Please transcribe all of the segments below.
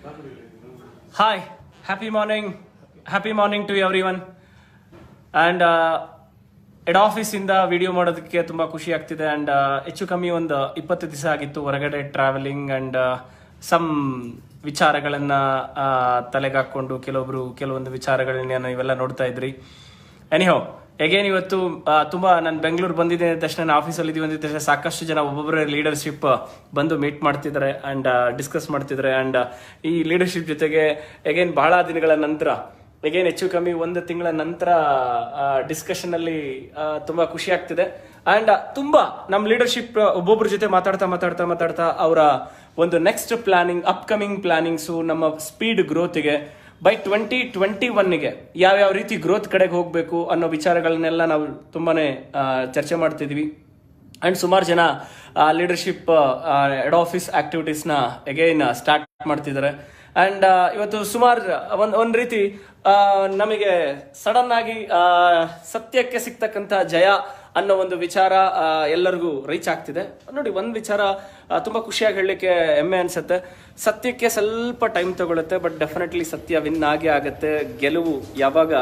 Hi, happy morning to everyone. And head ಆಫೀಸಿಂದ video ಮಾಡೋದಕ್ಕೆ ತುಂಬ ಖುಷಿ ಆಗ್ತಿದೆ. ಆ್ಯಂಡ್ ಹೆಚ್ಚು ಕಮ್ಮಿ ಒಂದು 20 ದಿವಸ ಆಗಿತ್ತು ಹೊರಗಡೆ ಟ್ರಾವೆಲಿಂಗ್ ಆ್ಯಂಡ್ ಸಮ್ ವಿಚಾರಗಳನ್ನು ತಲೆಗಾಕೊಂಡು ಕೆಲವೊಂದು ವಿಚಾರಗಳನ್ನ ನೀವೆಲ್ಲ ನೋಡ್ತಾ ಇದ್ರಿ. ಎನಿಹೋ ಎಗೇನ್ ಇವತ್ತು ತುಂಬ ನಾನು ಬೆಂಗಳೂರು ಬಂದಿದ್ದೆ ಅಂದ ತಕ್ಷಣ ನಾನು ಆಫೀಸಲ್ಲಿ ಇದ್ದೀವಿ ಅಂದಿದ್ದ ತಕ್ಷಣ ಸಾಕಷ್ಟು ಜನ ಒಬ್ಬೊಬ್ಬರ ಲೀಡರ್ಶಿಪ್ ಬಂದು ಮೀಟ್ ಮಾಡ್ತಿದ್ದಾರೆ ಆ್ಯಂಡ್ ಡಿಸ್ಕಸ್ ಮಾಡ್ತಿದ್ದಾರೆ. ಆ್ಯಂಡ್ ಈ ಲೀಡರ್ಶಿಪ್ ಜೊತೆಗೆ ಎಗೇನ್ ಬಹಳ ದಿನಗಳ ನಂತರ ಎಗೇನ್ ಹೆಚ್ಚು ಕಮ್ಮಿ 1 ತಿಂಗಳ ನಂತರ ಡಿಸ್ಕಷನ್ ಅಲ್ಲಿ ತುಂಬಾ ಖುಷಿ ಆಗ್ತಿದೆ. ಅಂಡ್ ತುಂಬಾ ನಮ್ಮ ಲೀಡರ್ಶಿಪ್ ಒಬ್ಬೊಬ್ಬರ ಜೊತೆ ಮಾತಾಡ್ತಾ ಅವರ ಒಂದು ನೆಕ್ಸ್ಟ್ ಪ್ಲಾನಿಂಗ್, ಅಪ್ಕಮಿಂಗ್ ಪ್ಲಾನಿಂಗ್ಸು, ನಮ್ಮ ಸ್ಪೀಡ್ ಗ್ರೋತ್ಗೆ ಬೈ 2021ಗೆ ಯಾವ್ಯಾವ ರೀತಿ ಗ್ರೋತ್ ಕಡೆಗೆ ಹೋಗಬೇಕು ಅನ್ನೋ ವಿಚಾರಗಳನ್ನೆಲ್ಲ ನಾವು ತುಂಬಾನೇ ಚರ್ಚೆ ಮಾಡ್ತಿದ್ವಿ. ಅಂಡ್ ಸುಮಾರು ಜನ ಲೀಡರ್ಶಿಪ್ ಹೆಡ್ ಆಫೀಸ್ ಆಕ್ಟಿವಿಟೀಸ್ನ ಎಗೈನ್ ಸ್ಟಾರ್ಟ್ ಮಾಡ್ತಿದ್ದಾರೆ. ಅಂಡ್ ಇವತ್ತು ಸುಮಾರು ಒಂದ್ ರೀತಿ ನಮಗೆ ಸಡನ್ ಆಗಿ ಸತ್ಯಕ್ಕೆ ಸಿಗ್ತಕ್ಕಂಥ ಜಯ ಅನ್ನೋ ಒಂದು ವಿಚಾರ ಎಲ್ಲರಿಗೂ ರೀಚ್ ಆಗ್ತಿದೆ. ನೋಡಿ, ಒಂದು ವಿಚಾರ ತುಂಬಾ ಖುಷಿಯಾಗಿ ಹೇಳಲಿಕ್ಕೆ ಹೆಮ್ಮೆ ಅನ್ಸುತ್ತೆ. ಸತ್ಯಕ್ಕೆ ಸ್ವಲ್ಪ ಟೈಮ್ ತಗೊಳುತ್ತೆ, ಬಟ್ ಡೆಫಿನೆಟ್ಲಿ ಸತ್ಯ ವಿನ್ ಆಗೇ ಆಗುತ್ತೆ. ಗೆಲುವು ಯಾವಾಗ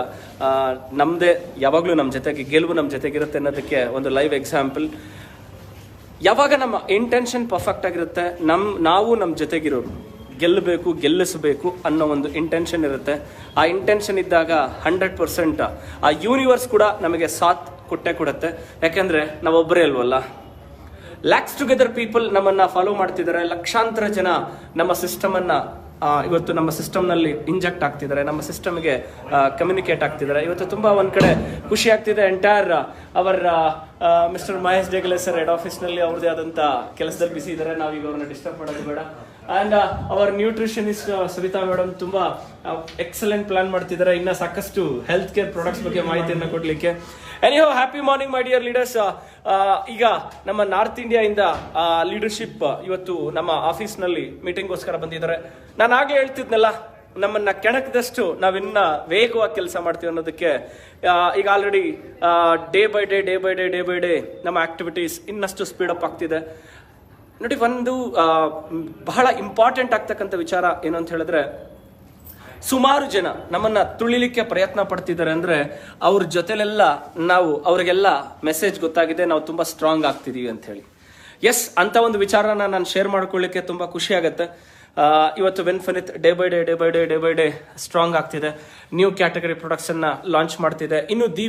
ನಮ್ದೇ, ಯಾವಾಗ್ಲೂ ನಮ್ಮ ಜೊತೆಗೆ ಗೆಲುವು ನಮ್ಮ ಜೊತೆಗಿರುತ್ತೆ ಅನ್ನೋದಕ್ಕೆ ಒಂದು ಲೈವ್ ಎಕ್ಸಾಂಪಲ್. ಯಾವಾಗ ನಮ್ಮ ಇಂಟೆನ್ಷನ್ ಪರ್ಫೆಕ್ಟ್ ಆಗಿರುತ್ತೆ, ನಾವು ನಮ್ಮ ಜೊತೆಗಿರೋರು ಗೆಲ್ಲಿಸಬೇಕು ಅನ್ನೋ ಒಂದು ಇಂಟೆನ್ಷನ್ ಇರುತ್ತೆ. ಆ ಇಂಟೆನ್ಷನ್ ಇದ್ದಾಗ 100% ಆ ಯೂನಿವರ್ಸ್ ಕೂಡ ನಮಗೆ ಸಾಥ್ ಕೊಡುತ್ತೆ. ಯಾಕೆಂದ್ರೆ ನಾವೊಬ್ಬರೇ ಅಲ್ವಲ್ಲ, ಲ್ಯಾಕ್ಸ್ ಟುಗೆದರ್ ಪೀಪಲ್ ನಮ್ಮನ್ನ ಫಾಲೋ ಮಾಡ್ತಿದ್ದಾರೆ. ಲಕ್ಷಾಂತರ ಜನ ನಮ್ಮ ಸಿಸ್ಟಮ್ ಅನ್ನ ಇವತ್ತು ನಮ್ಮ ಸಿಸ್ಟಮ್ನಲ್ಲಿ ಇಂಜೆಕ್ಟ್ ಆಗ್ತಿದ್ದಾರೆ, ನಮ್ಮ ಸಿಸ್ಟಮ್ಗೆ ಕಮ್ಯುನಿಕೇಟ್ ಆಗ್ತಿದ್ದಾರೆ. ಇವತ್ತು ತುಂಬಾ ಒಂದ್ ಕಡೆ ಖುಷಿ ಆಗ್ತಿದೆ. Entire our Mr Mahesh Degale sir head ಆಫೀಸ್ನಲ್ಲಿ ಅವ್ರದೇ ಆದಂತ ಕೆಲಸದಲ್ಲಿ ಬಿಸಿ ಇದ್ದಾರೆ. ನಾವೀಗ ಅವ್ರನ್ನ ಡಿಸ್ಟರ್ಬ್ ಮಾಡೋದು ಬೇಡ. And our nutritionist Savita madam ತುಂಬಾ ಎಕ್ಸಲೆಂಟ್ ಪ್ಲಾನ್ ಮಾಡ್ತಿದ್ದಾರೆ, ಇನ್ನ ಸಾಕಷ್ಟು ಹೆಲ್ತ್ ಕೇರ್ ಪ್ರಾಡಕ್ಟ್ಸ್ ಬಗ್ಗೆ ಮಾಹಿತಿಯನ್ನು ಕೊಡ್ಲಿಕ್ಕೆ. Anyhow happy morning my dear leaders. ಈಗ ನಮ್ಮ ನಾರ್ತ್ ಇಂಡಿಯಾ ಇಂದ ಲೀಡರ್ಶಿಪ್ ಇವತ್ತು ನಮ್ಮ ಆಫೀಸ್ನಲ್ಲಿ ಮೀಟಿಂಗ್ಗೋಸ್ಕರ ಬಂದಿದ್ದಾರೆ. ನಾನು ಹಾಗೆ ಹೇಳ್ತಿದ್ನಲ್ಲ, ನಮ್ಮನ್ನ ಕೆಣಕದಷ್ಟು ನಾವಿನ್ನ ವೇಗವಾಗಿ ಕೆಲಸ ಮಾಡ್ತೀವಿ ಅನ್ನೋದಕ್ಕೆ ಈಗ ಆಲ್ರೆಡಿ ಡೇ ಬೈ ಡೇ ನಮ್ಮ ಆಕ್ಟಿವಿಟೀಸ್ ಇನ್ನಷ್ಟು ಸ್ಪೀಡ್ ಅಪ್ ಆಗ್ತಿದೆ. ನೋಡಿ, ಒಂದು ಬಹಳ ಇಂಪಾರ್ಟೆಂಟ್ ಆಗ್ತಕ್ಕಂಥ ವಿಚಾರ ಏನು ಅಂತ ಹೇಳಿದ್ರೆ, ಸುಮಾರು ಜನ ನಮ್ಮನ್ನ ತುಳಿಲಿಕ್ಕೆ ಪ್ರಯತ್ನ ಪಡ್ತಿದ್ದಾರೆ. ಅಂದ್ರೆ ಅವ್ರ ಜೊತೆಲೆಲ್ಲ ಅವ್ರಿಗೆಲ್ಲ ಮೆಸೇಜ್ ಗೊತ್ತಾಗಿದೆ, ನಾವು ತುಂಬಾ ಸ್ಟ್ರಾಂಗ್ ಆಗ್ತಿದೀವಿ ಅಂತ ಹೇಳಿ. ಎಸ್, ಅಂತ ಒಂದು ವಿಚಾರನ ನಾನು ಶೇರ್ ಮಾಡ್ಕೊಳ್ಳಿಕ್ಕೆ ತುಂಬಾ ಖುಷಿ ಆಗುತ್ತೆ. ಇವತ್ತು ವೆನ್ಫಿನಿತ್ ಡೇ ಬೈ ಡೇ ಸ್ಟ್ರಾಂಗ್ ಆಗ್ತಿದೆ. ನ್ಯೂ ಕ್ಯಾಟಗರಿ ಪ್ರಾಡಕ್ಟ್ಸ್ ಅನ್ನ ಲಾಂಚ್ ಮಾಡ್ತಿದೆ. ಇನ್ನು ದಿ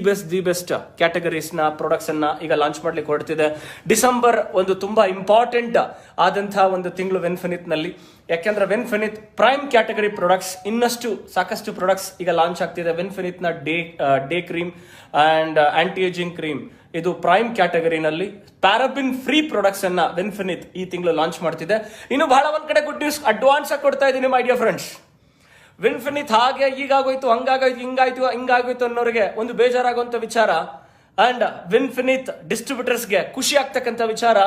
ಬೆಸ್ಟ್ ಕ್ಯಾಟಗರೀಸ್ ನ ಪ್ರಾಡಕ್ಟ್ಸ್ ಅನ್ನ ಈಗ ಲಾಂಚ್ ಮಾಡ್ಲಿಕ್ಕೆ ಹೊರಡ್ತಿದೆ. ಡಿಸೆಂಬರ್ ಒಂದು ತುಂಬಾ ಇಂಪಾರ್ಟೆಂಟ್ ಆದಂತಹ ಒಂದು ತಿಂಗಳು ವೆನ್ಫಿನಿತ್ ನಲ್ಲಿ. ಯಾಕೆಂದ್ರೆ ವೆನ್ಫಿನಿತ್ ಪ್ರೈಮ್ ಕ್ಯಾಟಗರಿ ಪ್ರಾಡಕ್ಟ್ಸ್ ಇನ್ನಷ್ಟು ಸಾಕಷ್ಟು ಪ್ರಾಡಕ್ಟ್ಸ್ ಈಗ ಲಾಂಚ್ ಆಗ್ತಿದೆ. ವೆನ್ಫಿನಿತ್ ನ day cream and aunty ageing cream, ಇದು ಪ್ರೈಮ್ ಕ್ಯಾಟಗರಿನಲ್ಲಿ ಪ್ಯಾರಾಬಿನ್ ಫ್ರೀ ಪ್ರಾಡಕ್ಟ್ಸ್ ಅನ್ನ ವೆನ್ಫಿನಿತ್ ಈ ತಿಂಗಳು ಲಾಂಚ್ ಮಾಡ್ತಿದೆ. ಇನ್ನು ಬಹಳ ಒಂದ್ ಕಡೆ ಗುಡ್ ನ್ಯೂಸ್ ಅಡ್ವಾನ್ಸ್ ಆಗಿ ಕೊಡ್ತಾ ಇದ್ದೀನಿ ಮೈ ಡಿಯರ್ ಫ್ರೆಂಡ್ಸ್. ವೆನ್ಫಿನಿತ್ ಹಾಗೆ ಈಗಾಗೋಯ್ತು, ಹಿಂಗಾಗೋಯ್ತು ಅನ್ನೋರಿಗೆ ಒಂದು ಬೇಜಾರಾಗುವಂತ ವಿಚಾರ. ಅಂಡ್ ವೆನ್ಫಿನಿತ್ ಡಿಸ್ಟ್ರಿಬ್ಯೂಟರ್ಸ್ಗೆ ಖುಷಿ ಆಗ್ತಕ್ಕಂಥ ವಿಚಾರ,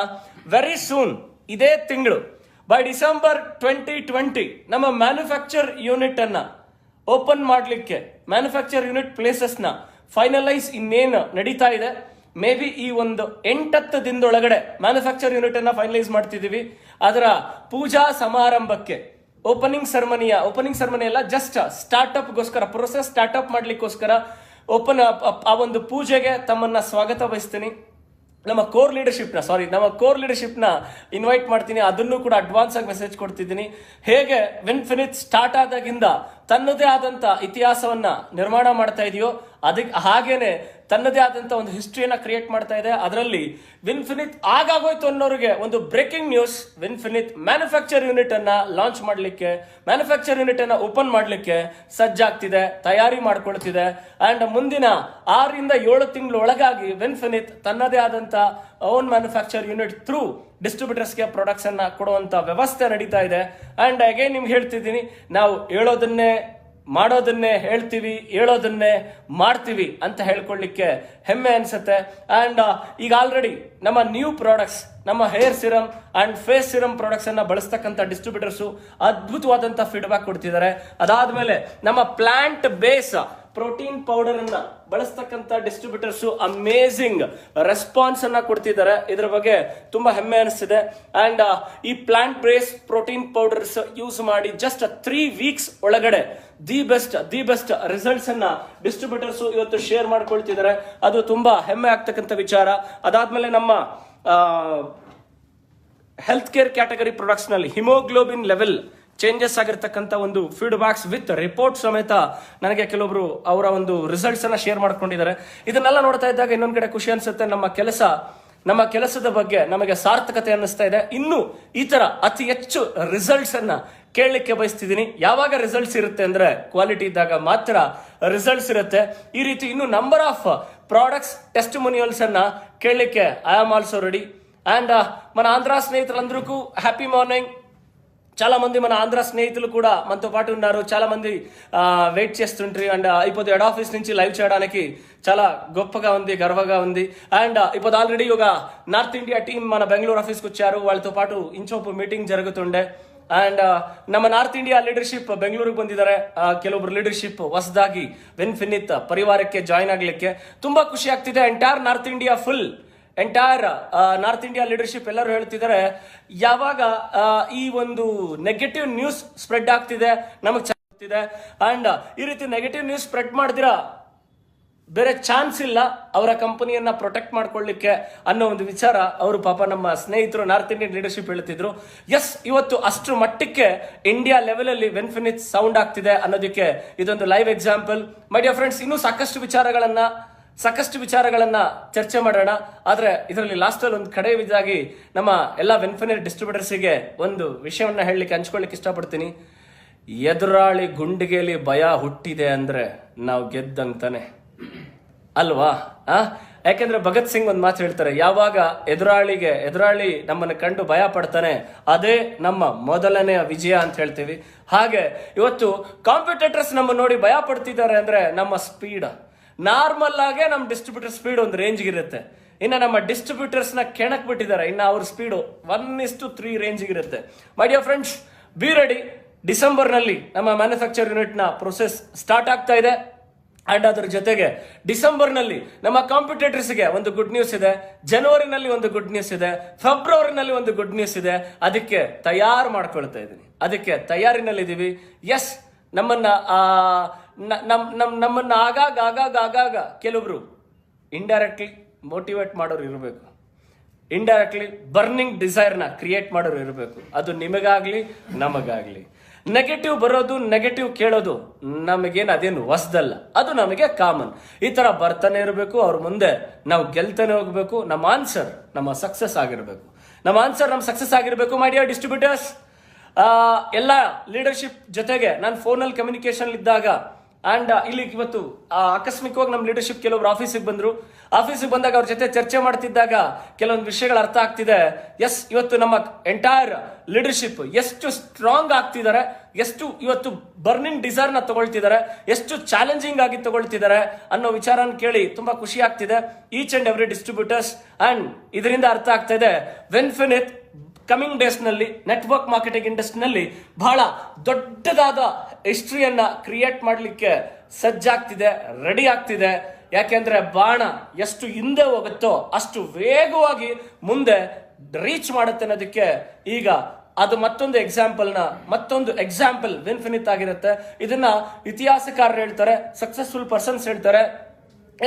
ವೆರಿ ಸೂನ್ ಇದೇ ತಿಂಗಳು ಬೈ ಡಿಸೆಂಬರ್ 2020 ನಮ್ಮ ಮ್ಯಾನುಫ್ಯಾಕ್ಚರ್ ಯೂನಿಟ್ ಅನ್ನ ಓಪನ್ ಮಾಡ್ಲಿಕ್ಕೆ, ಮ್ಯಾನುಫ್ಯಾಕ್ಚರ್ ಯೂನಿಟ್ ಪ್ಲೇಸಸ್ ನ ಫೈನಲೈಸ್ ಇನ್ನೇನು ನಡೀತಾ ಇದೆ. ಮೇ ಬಿ ಈ ಒಂದು 8-10 ದಿನದೊಳಗಡೆ ಮ್ಯಾನುಫ್ಯಾಕ್ಚರ್ ಯೂನಿಟ್ ಅನ್ನ ಫೈನಲೈಸ್ ಮಾಡ್ತಿದೀವಿ. ಅದರ ಪೂಜಾ ಸಮಾರಂಭಕ್ಕೆ ಓಪನಿಂಗ್ ಸೆರೆಮನಿ ಎಲ್ಲ ಜಸ್ಟ್ ಸ್ಟಾರ್ಟ್ಅಪ್ಗೋಸ್ಕರ, ಪ್ರೊಸೆಸ್ ಸ್ಟಾರ್ಟ್ಅಪ್ ಮಾಡ್ಲಿಕ್ಕೋಸ್ಕರ ಆ ಒಂದು ಪೂಜೆಗೆ ತಮ್ಮನ್ನ ಸ್ವಾಗತ ಬಯಸ್ತೀನಿ. ನಮ್ಮ ಕೋರ್ ಲೀಡರ್ಶಿಪ್ ನ ಇನ್ವೈಟ್ ಮಾಡ್ತೀನಿ. ಅದನ್ನು ಕೂಡ ಅಡ್ವಾನ್ಸ್ ಆಗಿ ಮೆಸೇಜ್ ಕೊಡ್ತಿದ್ದೀನಿ. ಹೇಗೆ ವೆನ್ಫಿನಿತ್ ಸ್ಟಾರ್ಟ್ ಆದಾಗಿಂದ ತನ್ನದೇ ಆದಂತ ಇತಿಹಾಸವನ್ನ ನಿರ್ಮಾಣ ಮಾಡ್ತಾ ಇದೆಯೋ, ಹಾಗೇನೆ ತನ್ನದೇ ಆದಂತ ಒಂದು ಹಿಸ್ಟ್ರಿಯನ್ನ ಕ್ರಿಯೇಟ್ ಮಾಡ್ತಾ ಇದೆ. ಅದರಲ್ಲಿ ವೆನ್ಫಿನಿತ್ ಆಗೋಯ್ತು ಅನ್ನೋರಿಗೆ ಒಂದು ಬ್ರೇಕಿಂಗ್ ನ್ಯೂಸ್, ವೆನ್ಫಿನಿತ್ ಮ್ಯಾನುಫ್ಯಾಕ್ಚರ್ ಯೂನಿಟ್ ಅನ್ನ ಲಾಂಚ್ ಮಾಡ್ಲಿಕ್ಕೆ, ಮ್ಯಾನುಫ್ಯಾಕ್ಚರ್ ಯೂನಿಟ್ ಅನ್ನ ಓಪನ್ ಮಾಡ್ಲಿಕ್ಕೆ ಸಜ್ಜಾಗ್ತಿದೆ, ತಯಾರಿ ಮಾಡ್ಕೊಳ್ತಿದೆ. ಅಂಡ್ ಮುಂದಿನ 6-7 ತಿಂಗಳ ಒಳಗಾಗಿ ವೆನ್ಫಿನಿತ್ ತನ್ನದೇ ಆದಂತ ಓನ್ ಮ್ಯಾನುಫ್ಯಾಕ್ಚರ್ ಯೂನಿಟ್ ಥ್ರೂ ಡಿಸ್ಟ್ರಿಬ್ಯೂಟರ್ಸ್ಗೆ ಪ್ರಾಡಕ್ಟ್ಸ್ ಅನ್ನ ಕೊಡುವಂತ ವ್ಯವಸ್ಥೆ ನಡೀತಾ ಇದೆ. ಅಂಡ್ ಅಗೇನ್ ನಿಮ್ಗೆ ಹೇಳ್ತಿದ್ದೀನಿ, ನಾವು ಮಾಡೋದನ್ನೇ ಹೇಳ್ತೀವಿ, ಹೇಳೋದನ್ನೇ ಮಾಡ್ತೀವಿ ಅಂತ ಹೇಳ್ಕೊಳ್ಳಿಕ್ಕೆ ಹೆಮ್ಮೆ ಅನ್ಸುತ್ತೆ. ಅಂಡ್ ಈಗ ಆಲ್ರೆಡಿ ನಮ್ಮ ನ್ಯೂ ಪ್ರಾಡಕ್ಟ್ಸ್, ನಮ್ಮ hair serum and face serum products ಅನ್ನ ಬಳಸ್ತಕ್ಕಂಥ ಡಿಸ್ಟ್ರಿಬ್ಯೂಟರ್ಸ್ ಅದ್ಭುತವಾದಂತ ಫೀಡ್ಬ್ಯಾಕ್ ಕೊಡ್ತಿದ್ದಾರೆ. ಅದಾದ್ಮೇಲೆ ನಮ್ಮ ಪ್ಲಾಂಟ್ ಬೇಸ್ ಪ್ರೋಟೀನ್ ಪೌಡರ್ ಅನ್ನ ಬಳಸ್ತಕ್ಕಂತ ಡಿಸ್ಟ್ರಿಬ್ಯೂಟರ್ಸ್ ಅಮೇಸಿಂಗ್ ರೆಸ್ಪಾನ್ಸ್ ಅನ್ನ ಕೊಡ್ತಿದ್ದಾರೆ. ಇದರ ಬಗ್ಗೆ ತುಂಬಾ ಹೆಮ್ಮೆ ಅನಿಸ್ತಿದೆ. ಅಂಡ್ ಈ plant base protein powders use ಮಾಡಿ ಜಸ್ಟ್ 3 weeks ಒಳಗಡೆ ದಿ ಬೆಸ್ಟ್ ರಿಸಲ್ಟ್ಸ್ ಅನ್ನ ಡಿಸ್ಟ್ರಿಬ್ಯೂಟರ್ಸ್ ಇವತ್ತು ಶೇರ್ ಮಾಡ್ಕೊಳ್ತಿದ್ದಾರೆ. ಅದು ತುಂಬಾ ಹೆಮ್ಮೆ ಆಗ್ತಕ್ಕಂಥ ವಿಚಾರ. ಅದಾದ್ಮೇಲೆ ನಮ್ಮ ಹೆಲ್ತ್ ಕೇರ್ ಕ್ಯಾಟಗರಿ ಪ್ರಾಡಕ್ಟ್ಸ್ ನಲ್ಲಿ ಹಿಮೋಗ್ಲೋಬಿನ್ ಲೆವೆಲ್ ಚೇಂಜಸ್ ಆಗಿರ್ತಕ್ಕಂಥ ಒಂದು ಫೀಡ್ಬ್ಯಾಕ್ಸ್ ವಿತ್ ರಿಪೋರ್ಟ್ ಸಮೇತ ನನಗೆ ಕೆಲವೊಬ್ರು ಅವರ ಒಂದು ರಿಸಲ್ಟ್ಸ್ ಅನ್ನ ಶೇರ್ ಮಾಡ್ಕೊಂಡಿದ್ದಾರೆ. ಇದನ್ನೆಲ್ಲ ನೋಡ್ತಾ ಇದ್ದಾಗ ಇನ್ನೊಂದ್ ಕಡೆ ಖುಷಿ ಅನ್ಸುತ್ತೆ. ನಮ್ಮ ಕೆಲಸದ ಬಗ್ಗೆ ನಮಗೆ ಸಾರ್ಥಕತೆ ಅನ್ನಿಸ್ತಾ ಇದೆ. ಇನ್ನು ಈ ತರ ಅತಿ ಹೆಚ್ಚು ರಿಸಲ್ಟ್ಸ್ ಅನ್ನ ಕೇಳಲಿಕ್ಕೆ ಬಯಸ್ತಿದ್ದೀನಿ. ಯಾವಾಗ ರಿಸಲ್ಟ್ಸ್ ಇರುತ್ತೆ ಅಂದ್ರೆ ಕ್ವಾಲಿಟಿ ಇದ್ದಾಗ ಮಾತ್ರ ರಿಸಲ್ಟ್ಸ್ ಇರುತ್ತೆ. ಈ ರೀತಿ ಇನ್ನು ನಂಬರ್ ಆಫ್ ಪ್ರಾಡಕ್ಟ್ಸ್ ಟೆಸ್ಟಿಮೋನಿಯಲ್ಸ್ ಅನ್ನ ಕೇಳಲಿಕ್ಕೆ I am also ready. And మన ఆంధ్ర స్నేహితులందరికీ హ్యాపీ మార్నింగ్. చాలా మంది మన ఆంధ్ర స్నేహితులు కూడా మనతో పాటు ఉన్నారు. చాలా మంది వెయిట్ చేస్తుంటారు. అండ్ ఇప్పుడు హెడ్ ఆఫీస్ నుంచి లైవ్ చేయడానికి చాలా గొప్పగా ఉంది, గర్వగా ఉంది. అండ్ ఇప్పుడు ఆల్రెడీ ఒక నార్త్ ఇండియా టీమ్ మన బెంగళూరు ఆఫీస్కి వచ్చారు. వాళ్ళతో పాటు ಇಂಚೊಪ್ಪು ಮೀಟಿಂಗ್ ಜరుగుతుండే. ಅಂಡ್ ನಮ್ಮ ನಾರ್ತ್ ಇಂಡಿಯಾ ಲೀಡರ್ಶಿಪ್ ಬೆಂಗಳೂರಿಗೆ ಬಂದಿದ್ದಾರೆ. ಕೆಲವೊಬ್ರು ಲೀಡರ್ಶಿಪ್ ಹೊಸದಾಗಿ ವಿನ್ಫಿನಿತ್ ಪರಿವಾರಕ್ಕೆ ಜಾಯ್ನ್ ಆಗ್ಲಿಕ್ಕೆ ತುಂಬಾ ಖುಷಿ ಆಗ್ತಿದೆ. ಎಂಟೈರ್ ನಾರ್ತ್ ಇಂಡಿಯಾ ಲೀಡರ್ಶಿಪ್ ಎಲ್ಲರೂ ಹೇಳ್ತಿದ್ದಾರೆ, ಯಾವಾಗ ಈ ಒಂದು ನೆಗೆಟಿವ್ ನ್ಯೂಸ್ ಸ್ಪ್ರೆಡ್ ಆಗ್ತಿದೆ ನಮಗೆ ಚೆನ್ನಾಗ್ತಿದೆ. ಅಂಡ್ ಈ ರೀತಿ ನೆಗೆಟಿವ್ ನ್ಯೂಸ್ ಸ್ಪ್ರೆಡ್ ಮಾಡಿದಿರಾ ಬೇರೆ ಚಾನ್ಸ್ ಇಲ್ಲ ಅವರ ಕಂಪನಿಯನ್ನ ಪ್ರೊಟೆಕ್ಟ್ ಮಾಡ್ಕೊಳ್ಳಿಕ್ಕೆ ಅನ್ನೋ ಒಂದು ವಿಚಾರ ಅವರು ಪಾಪ ನಮ್ಮ ಸ್ನೇಹಿತರು ನಾರ್ತ್ ಇಂಡಿಯನ್ ಲೀಡರ್ಶಿಪ್ ಹೇಳ್ತಿದ್ರು. ಎಸ್, ಇವತ್ತು ಅಷ್ಟರ ಮಟ್ಟಕ್ಕೆ ಇಂಡಿಯಾ ಲೆವೆಲ್ ಅಲ್ಲಿ ವೆನ್ಫಿನಿತ್ ಸೌಂಡ್ ಆಗ್ತಿದೆ ಅನ್ನೋದಕ್ಕೆ ಇದೊಂದು live example. My dear friends, ಇನ್ನೂ ಸಾಕಷ್ಟು ವಿಚಾರಗಳನ್ನ ಚರ್ಚೆ ಮಾಡೋಣ. ಆದ್ರೆ ಇದರಲ್ಲಿ ಲಾಸ್ಟ್ ಅಲ್ಲಿ ಒಂದು ಕಡೆಯದಾಗಿ ನಮ್ಮ ಎಲ್ಲ ವೆನ್ಫಿನಿಟ್ ಡಿಸ್ಟ್ರಿಬ್ಯೂಟರ್ಸ್ಗೆ ಒಂದು ವಿಷಯವನ್ನ ಹೇಳಲಿಕ್ಕೆ ಹಂಚ್ಕೊಳ್ಳಿಕ್ಕೆ ಇಷ್ಟಪಡ್ತೀನಿ. ಎದುರಾಳಿ ಗುಂಡಿಗೆಯಲ್ಲಿ ಭಯ ಹುಟ್ಟಿದೆ ಅಂದ್ರೆ ನಾವು ಗೆದ್ದಂತಾನೆ ಅಲ್ವಾ? ಯಾಕೆಂದ್ರೆ ಭಗತ್ ಸಿಂಗ್ ಒಂದು ಮಾತು ಹೇಳ್ತಾರೆ, ಯಾವಾಗ ಎದುರಾಳಿ ನಮ್ಮನ್ನು ಕಂಡು ಭಯ ಪಡ್ತಾನೆ ಅದೇ ನಮ್ಮ ಮೊದಲನೆಯ ವಿಜಯ ಅಂತ ಹೇಳ್ತೀವಿ. ಹಾಗೆ ಇವತ್ತು ಕಾಂಪಿಟೇಟರ್ಸ್ ನಮ್ಮ ನೋಡಿ ಭಯ ಪಡ್ತಿದ್ದಾರೆ ಅಂದ್ರೆ ನಮ್ಮ ಸ್ಪೀಡ್ ನಾರ್ಮಲ್ ಆಗೇ ನಮ್ಮ ಡಿಸ್ಟ್ರಿಬ್ಯೂಟರ್ ಸ್ಪೀಡ್ ಒಂದು ರೇಂಜ್ಗೆ ಇರುತ್ತೆ. ಇನ್ನು ನಮ್ಮ ಡಿಸ್ಟ್ರಿಬ್ಯೂಟರ್ಸ್ ನ ಕೆಣಕ್ ಬಿಟ್ಟಿದ್ದಾರೆ. ಇನ್ನು ಅವ್ರ ಸ್ಪೀಡು 1:3 ರೇಂಜ್ಗೆ ಇರುತ್ತೆ. My dear friends, be ready. December ನಲ್ಲಿ ನಮ್ಮ ಮ್ಯಾನುಫ್ಯಾಕ್ಚರ್ ಯೂನಿಟ್ ನ ಪ್ರೊಸೆಸ್ ಸ್ಟಾರ್ಟ್ ಆಗ್ತಾ ಇದೆ. ಅಂಡ್ ಅದ್ರ ಜೊತೆಗೆ ಡಿಸೆಂಬರ್ ನಲ್ಲಿ ನಮ್ಮ ಕಾಂಪಿಟೇಟರ್ಸ್ಗೆ ಒಂದು ಗುಡ್ ನ್ಯೂಸ್ ಇದೆ, ಜನವರಿನಲ್ಲಿ ಒಂದು ಗುಡ್ ನ್ಯೂಸ್ ಇದೆ, ಫೆಬ್ರವರಿನಲ್ಲಿ ಒಂದು ಗುಡ್ ನ್ಯೂಸ್ ಇದೆ. ಅದಕ್ಕೆ ತಯಾರು ಮಾಡ್ಕೊಳ್ತಾ ಇದ್ದೀನಿ, ಅದಕ್ಕೆ ತಯಾರಿನಲ್ಲಿದ್ದೀವಿ. ಎಸ್, ನಮ್ಮನ್ನ ಆಗಾಗ ಕೆಲವೊಬ್ರು ಇಂಡೈರೆಕ್ಟ್ಲಿ ಮೋಟಿವೇಟ್ ಮಾಡೋರು ಇರಬೇಕು, ಇಂಡೈರೆಕ್ಟ್ಲಿ ಬರ್ನಿಂಗ್ ಡಿಸೈರ್ನ ಕ್ರಿಯೇಟ್ ಮಾಡೋರು ಇರಬೇಕು. ಅದು ನಿಮಗಾಗ್ಲಿ ನಮಗಾಗ್ಲಿ. ನೆಗೆಟಿವ್ ಬರೋದು, ನೆಗೆಟಿವ್ ಕೇಳೋದು ನಮಗೇನು ಅದೇನು ಹೊಸದಲ್ಲ, ಅದು ನಮಗೆ ಕಾಮನ್. ಈ ತರ ಬರ್ತಾನೆ ಇರಬೇಕು. ಅವ್ರ ಮುಂದೆ ನಾವು ಗೆಲ್ತಾನೆ ಹೋಗ್ಬೇಕು. ನಮ್ಮ ಆನ್ಸರ್ ನಮ್ಮ ಸಕ್ಸಸ್ ಆಗಿರ್ಬೇಕು. ಮೈ ಡಿಯರ್ ಡಿಸ್ಟ್ರಿಬ್ಯೂಟರ್ಸ್, ಎಲ್ಲ ಲೀಡರ್ಶಿಪ್ ಜೊತೆಗೆ ನಾನು ಫೋನಲ್ಲಿ ಕಮ್ಯುನಿಕೇಶನ್ ಇದ್ದಾಗ ಅಂಡ್ ಇಲ್ಲಿ ಇವತ್ತು ಆಕಸ್ಮಿಕವಾಗಿ ನಮ್ಮ ಲೀಡರ್ಶಿಪ್ ಕೆಲವರು ಆಫೀಸಿಗೆ ಬಂದಾಗ ಅವ್ರ ಜೊತೆ ಚರ್ಚೆ ಮಾಡ್ತಿದ್ದಾಗ ಕೆಲವೊಂದು ವಿಷಯಗಳು ಅರ್ಥ ಆಗ್ತಿದೆ. ಎಸ್, ಇವತ್ತು ನಮ್ಮ ಎಂಟೈರ್ ಲೀಡರ್ಶಿಪ್ ಎಷ್ಟು ಸ್ಟ್ರಾಂಗ್ ಆಗ್ತಿದ್ದಾರೆ, ಎಷ್ಟು ಇವತ್ತು ಬರ್ನಿಂಗ್ ಡಿಸೈರ್ ನ ತಗೊಳ್ತಿದ್ದಾರೆ, ಎಷ್ಟು ಚಾಲೆಂಜಿಂಗ್ ಆಗಿ ತಗೊಳ್ತಿದ್ದಾರೆ ಅನ್ನೋ ವಿಚಾರನ ಕೇಳಿ ತುಂಬಾ ಖುಷಿ ಆಗ್ತಿದೆ. Each and every distributors. And ಇದರಿಂದ ಅರ್ಥ ಆಗ್ತಾ ಇದೆ, ವೆನ್ಫಿನಿತ್ ಕಮಿಂಗ್ ಡೇಸ್ ನಲ್ಲಿ ನೆಟ್ವರ್ಕ್ ಮಾರ್ಕೆಟಿಂಗ್ ಇಂಡಸ್ಟ್ರಿನಲ್ಲಿ ಬಹಳ ದೊಡ್ಡದಾದ ಹಿಸ್ಟ್ರಿಯನ್ನ ಕ್ರಿಯೇಟ್ ಮಾಡಲಿಕ್ಕೆ ಸಜ್ಜಾಗ್ತಿದೆ, ರೆಡಿ ಆಗ್ತಿದೆ. ಯಾಕೆಂದ್ರೆ ಬಾಣ ಎಷ್ಟು ಹಿಂದೆ ಹೋಗುತ್ತೋ ಅಷ್ಟು ವೇಗವಾಗಿ ಮುಂದೆ ರೀಚ್ ಮಾಡುತ್ತೆ ಅನ್ನೋದಕ್ಕೆ ಈಗ ಅದು ಮತ್ತೊಂದು ಎಕ್ಸಾಂಪಲ್ ವೆನ್ಫಿನಿತ್ ಆಗಿರುತ್ತೆ. ಇದನ್ನ ಇತಿಹಾಸಕಾರರು ಹೇಳ್ತಾರೆ, ಸಕ್ಸಸ್ಫುಲ್ ಪರ್ಸನ್ಸ್ ಹೇಳ್ತಾರೆ.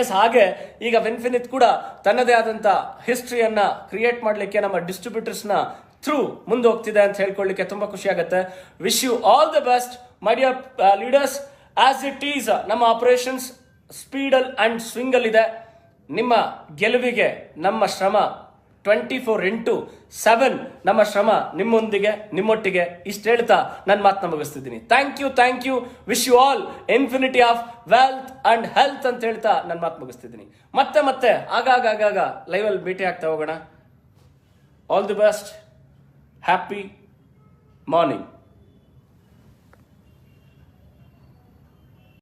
ಎಸ್, ಹಾಗೆ ಈಗ ವೆನ್ಫಿನಿತ್ ಕೂಡ ತನ್ನದೇ ಆದಂತ ಹಿಸ್ಟ್ರಿಯನ್ನ ಕ್ರಿಯೇಟ್ ಮಾಡಲಿಕ್ಕೆ ನಮ್ಮ ಡಿಸ್ಟ್ರಿಬ್ಯೂಟರ್ಸ್ ನ ಥ್ರೂ ಮುಂದೆ ಹೋಗ್ತಿದೆ ಅಂತ ಹೇಳ್ಕೊಳ್ಳಿಕ್ಕೆ ತುಂಬಾ ಖುಷಿ ಆಗುತ್ತೆ. Wish you all the best my dear leaders. As it is ನಮ್ಮ ಆಪರೇಷನ್ಸ್ ಸ್ಪೀಡಲ್ ಅಂಡ್ ಸ್ವಿಂಗಲ್ ಇದೆ. ನಿಮ್ಮ ಗೆಲುವಿಗೆ ನಮ್ಮ ಶ್ರಮ 24/7 ನಮ್ಮ ಶ್ರಮ ನಿಮ್ಮೊಟ್ಟಿಗೆ ಇಷ್ಟು ಹೇಳ್ತಾ ನನ್ನ ಮಾತನ್ನ ಮುಗಿಸ್ತಿದ್ದೀನಿ. Thank you. Wish you all Infinity of wealth and health ಅಂತ ಹೇಳ್ತಾ ನನ್ನ ಮಾತು ಮುಗಿಸ್ತಿದ್ದೀನಿ. ಮತ್ತೆ ಆಗಾಗ ಲೈವ್ ಅಲ್ಲಿ ಭೇಟಿ ಆಗ್ತಾ ಹೋಗೋಣ. All the best. Happy morning.